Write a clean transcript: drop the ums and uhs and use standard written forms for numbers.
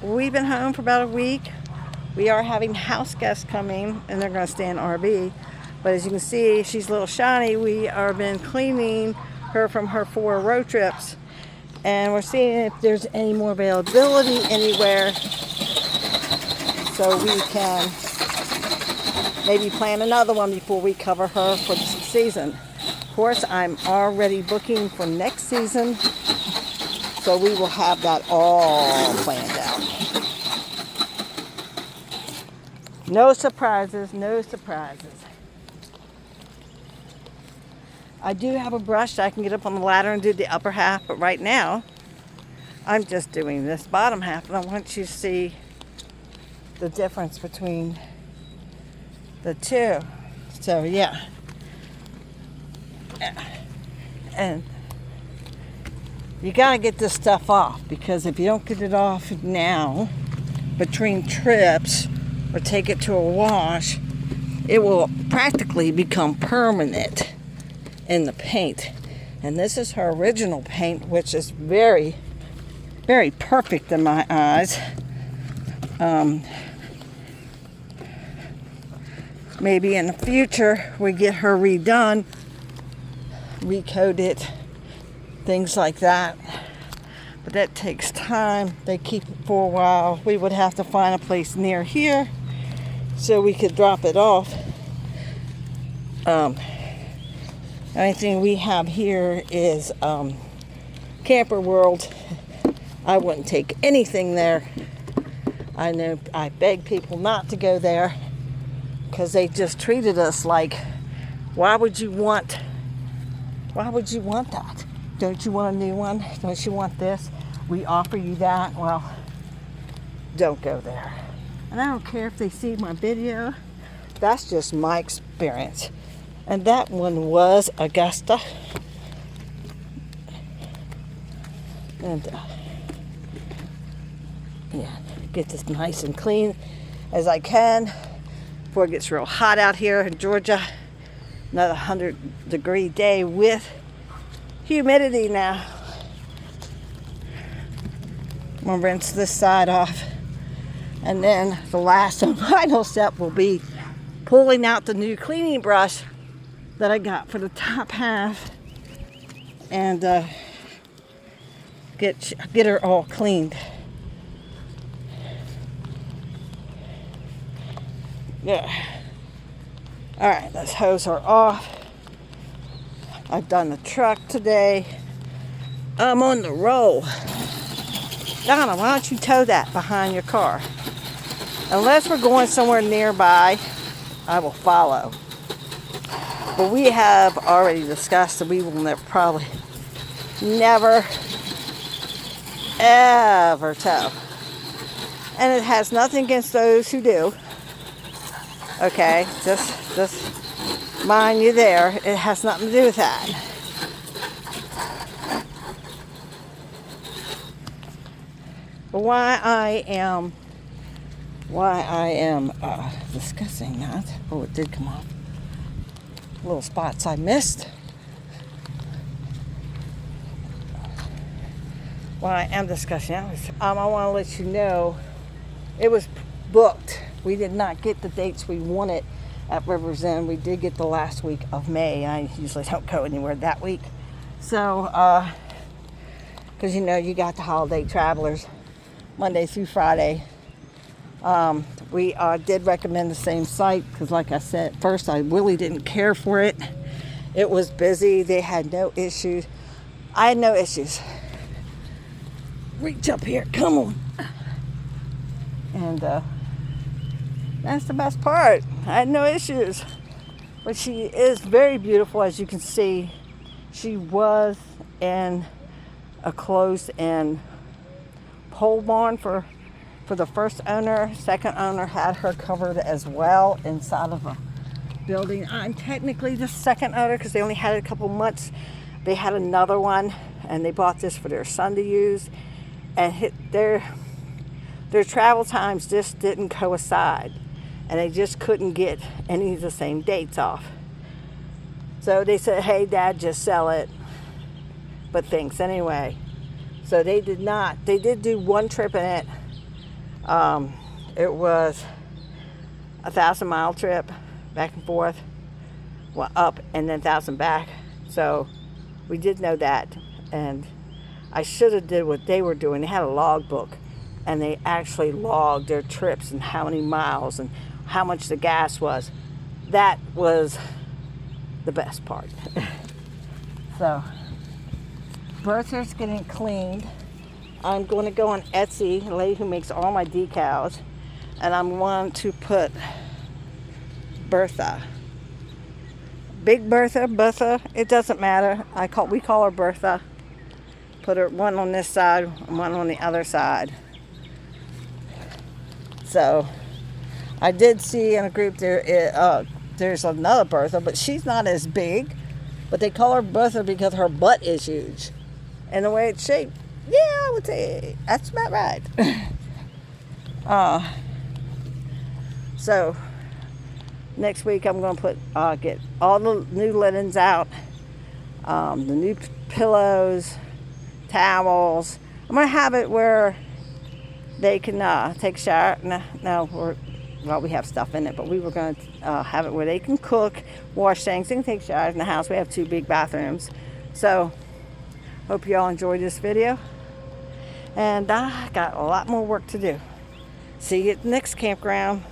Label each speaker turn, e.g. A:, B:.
A: We've been home for about a week. We are having house guests coming and they're going to stay in RV. But as you can see, she's a little shiny. We are been cleaning her from her 4 road trips. And we're seeing if there's any more availability anywhere so we can maybe plan another one before we cover her for the season. Of course, I'm already booking for next season. So we will have that all planned out. No surprises, no surprises. I do have a brush that I can get up on the ladder and do the upper half, but right now I'm just doing this bottom half, and I want you to see the difference between the two. So yeah. And you gotta get this stuff off, because if you don't get it off now between trips or take it to a wash, it will practically become permanent in the paint. And this is her original paint, which is very, very perfect in my eyes. Maybe in the future we get her redone, recoat it, things like that, but that takes time. They keep it for a while. We would have to find a place near here so we could drop it off. Anything we have here is Camper World. I wouldn't take anything there. I know I beg people not to go there because they just treated us like, why would you want that? Don't you want a new one? Don't you want this? We offer you that. Well, don't go there. And I don't care if they see my video. That's just my experience. And that one was Augusta. And yeah, get this nice and clean as I can before it gets real hot out here in Georgia. Another 100-degree day with humidity now. I'm gonna rinse this side off, and then the last and final step will be pulling out the new cleaning brush that I got for the top half and get her all cleaned. Yeah. All right, let's hose her off. I've done the truck today. I'm on the roll. Donna, why don't you tow that behind your car? Unless we're going somewhere nearby, I will follow. But we have already discussed that we will probably never, ever tow. And it has nothing against those who do. Okay, just mind you there, it has nothing to do with that. But why I am discussing that, oh, it did come off. Little spots I missed. Why I am discussing that, I want to let you know it was booked. We did not get the dates we wanted at River's End. We did get the last week of May. I usually don't go anywhere that week. So, because you know, you got the holiday travelers, Monday through Friday. We did recommend the same site because, like I said, at first I really didn't care for it. It was busy. They had no issues. I had no issues. Reach up here. Come on. And that's the best part. I had no issues. But she is very beautiful, as you can see. She was in a closed-in pole barn for the first owner. Second owner had her covered as well inside of a building. I'm technically the second owner because they only had it a couple months. They had another one, and they bought this for their son to use. And their travel times just didn't coincide. And they just couldn't get any of the same dates off. So they said, hey, Dad, just sell it. But thanks anyway. So they did not. They did do one trip in it, It was a 1,000-mile trip back and forth, well, up and then 1,000 back. So we did know that, and I should have did what they were doing. They had a log book, and they actually logged their trips and how many miles and how much the gas was. That was the best part. So Bertha's getting cleaned. I'm going to go on Etsy, a lady who makes all my decals, and I'm going to put Bertha. Big Bertha, it doesn't matter. We call her Bertha. Put her one on this side and one on the other side. So I did see in a group there's another Bertha, but she's not as big. But they call her Bertha because her butt is huge. And the way it's shaped, yeah, I would say that's about right. So next week I'm going to get all the new linens out, the new pillows, towels. I'm going to have it where they can take a shower. We have stuff in it, but we were going to have it where they can cook, wash things, they can take showers in the house. We have 2 big bathrooms. So hope you all enjoyed this video, and I got a lot more work to do. See you at the next campground.